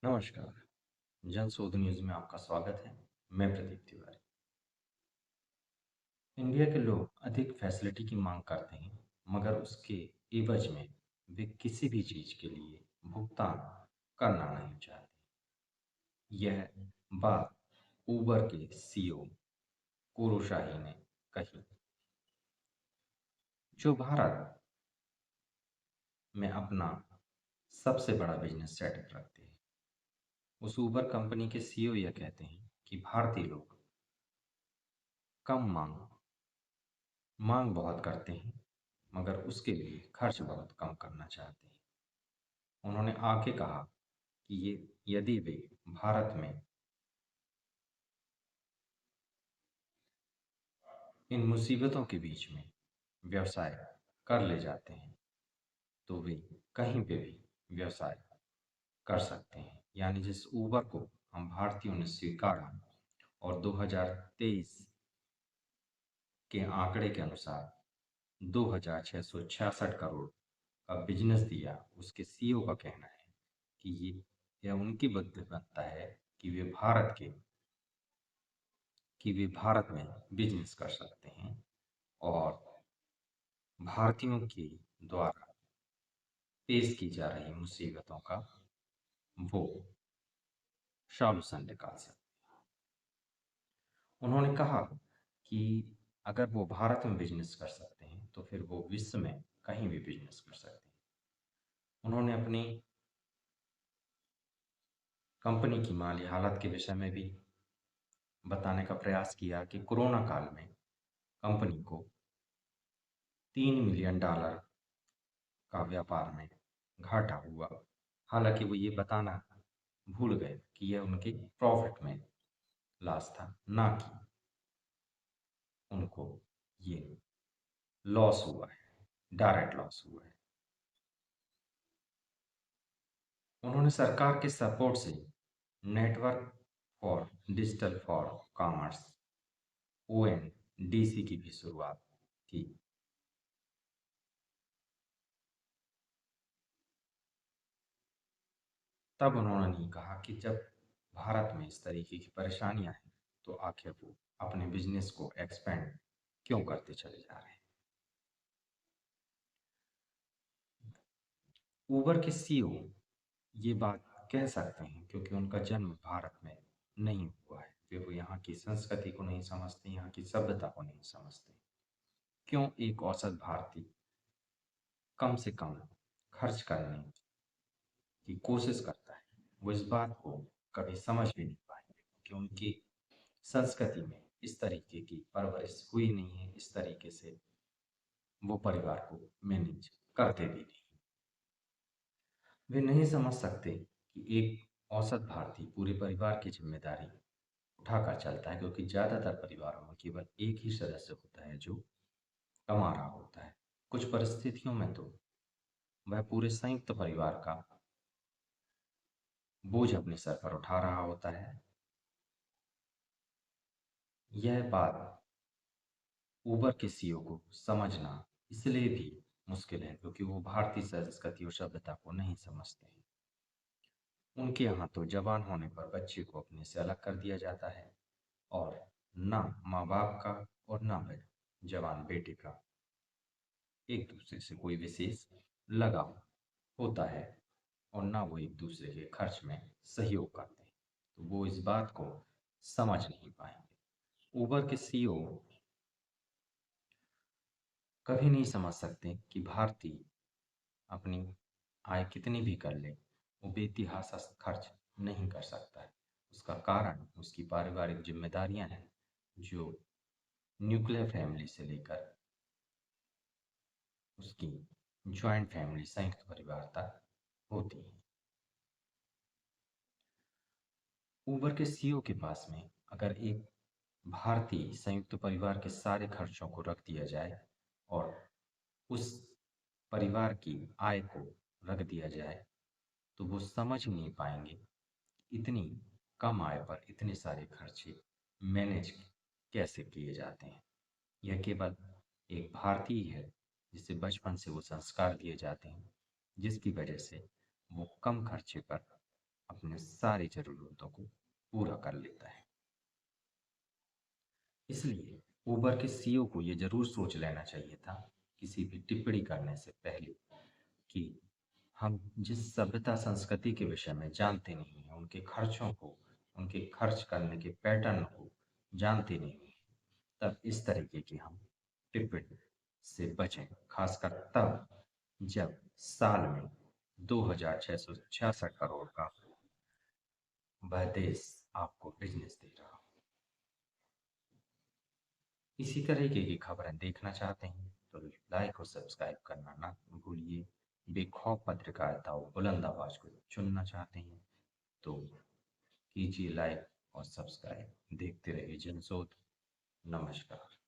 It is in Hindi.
नमस्कार। जनशोध न्यूज़ में आपका स्वागत है। मैं प्रदीप तिवारी। इंडिया के लोग अधिक फैसिलिटी की मांग करते हैं, मगर उसके एवज में वे किसी भी चीज़ के लिए भुगतान करना नहीं चाहते। यह बात उबर के सीईओ कुरो शाही ने कही, जो भारत में अपना सबसे बड़ा बिजनेस सेटअप रखते हैं। उस उबर कंपनी के सीईओ यह कहते हैं कि भारतीय लोग कम मांग बहुत करते हैं, मगर उसके लिए खर्च बहुत कम करना चाहते हैं। उन्होंने आगे कहा कि यदि वे भारत में इन मुसीबतों के बीच में व्यवसाय कर ले जाते हैं, तो वे कहीं पे भी व्यवसाय कर सकते हैं। यानी जिस उबर को हम भारतीयों ने स्वीकारा और 2023 के आंकड़े के अनुसार 2,666 करोड़ का बिजनेस दिया, उसके सीईओ का कहना है कि यह उनकी बुद्धिमत्ता है कि वे भारत में बिजनेस कर सकते हैं और भारतीयों के द्वारा पेश की जा रही मुसीबतों का वो सॉल्यूशन निकाल सकते हैं। उन्होंने कहा कि अगर वो भारत में बिजनेस कर सकते हैं तो फिर वो विश्व में कहीं भी बिजनेस कर सकते हैं। उन्होंने अपनी कंपनी की माली हालत के विषय में भी बताने का प्रयास किया कि कोरोना काल में कंपनी को $3 मिलियन का व्यापार में घाटा हुआ। हालांकि वो ये बताना भूल गए कि यह उनके प्रॉफिट में लॉस था, ना कि उनको ये लॉस हुआ है, डायरेक्ट लॉस हुआ है। उन्होंने सरकार के सपोर्ट से network for digital for commerce ONDC की भी शुरुआत की। तब उन्होंने कहा कि जब भारत में इस तरीके की परेशानियां हैं, तो आखिर वो अपने बिजनेस को एक्सपेंड क्यों करते चले जा रहे हैं। उबर के सीईओ ये बात कह सकते हैं क्योंकि उनका जन्म भारत में नहीं हुआ है। वे वो यहाँ की संस्कृति को नहीं समझते, यहाँ की सभ्यता को नहीं समझते। क्यों एक औसत भारतीय कम से कम खर्च करने की कोशिश करता है, वो इस बात को कभी समझ भी नहीं पाएंगे कि उनकी संस्कृति में इस तरीके की परवरिश हुई नहीं है। इस तरीके से वो परिवार को मैनेज करते भी नहीं। वे नहीं समझ सकते कि एक औसत भारतीय पूरे परिवार की जिम्मेदारी उठाकर चलता है, क्योंकि ज़्यादातर परिवारों में केवल एक ही सदस्य होता है जो कमा रहा होता है। कुछ परिस्थितियों में तो वह पूरे संयुक्त परिवार का बोझ अपने सर पर उठा रहा होता है। यह बात उबर के सीईओ को समझना इसलिए भी मुश्किल है क्योंकि वो भारतीय संस्कृति और सभ्यता को नहीं समझते हैं। उनके यहाँ तो जवान होने पर बच्चे को अपने से अलग कर दिया जाता है और ना माँ बाप का और ना जवान बेटे का एक दूसरे से कोई विशेष लगाव होता है और ना वो एक दूसरे के खर्च में सहयोग करते हैं। तो वो इस बात को समझ नहीं पाएंगे। उबर के सीईओ कभी नहीं समझ सकते कि भारतीय अपनी आय कितनी भी कर ले, वो बेतहाशा खर्च नहीं कर सकता है। उसका कारण उसकी पारिवारिक जिम्मेदारियां हैं, जो न्यूक्लियर फैमिली से लेकर उसकी जॉइंट फैमिली संयुक्त परिवार तक होती है। उबर के सीईओ के पास में अगर एक भारतीय संयुक्त परिवार के सारे खर्चों को रख दिया जाए और उस परिवार की आय को रख दिया जाए, तो वो समझ नहीं पाएंगे इतनी कम आय पर इतने सारे खर्चे मैनेज कैसे किए जाते हैं। यह केवल एक भारतीय है जिसे बचपन से वो संस्कार दिए जाते हैं, जिसकी वजह से वो कम खर्चे पर अपने सारी ज़रूरतों को पूरा कर लेता है। इसलिए उबर के सीईओ को ये ज़रूर सोच लेना चाहिए था किसी भी टिप्पणी करने से पहले कि हम जिस सभ्यता संस्कृति के विषय में जानते नहीं हैं, उनके खर्चों को, उनके खर्च करने के पैटर्न को जानते नहीं हैं, तब इस तरीके की हम टिप्पणी से बचें, खासकर तब जब साल में 2,666 करोड़ का वह देश आपको बिजनेस दे रहा हो। इसी तरीके की खबरें देखना चाहते हैं तो लाइक और सब्सक्राइब करना ना भूलिए। बेखौफ पत्रकारिता और बुलंद आवाज को चुनना चाहते हैं तो कीजिए लाइक और सब्सक्राइब। देखते रहिए जनशोध। नमस्कार।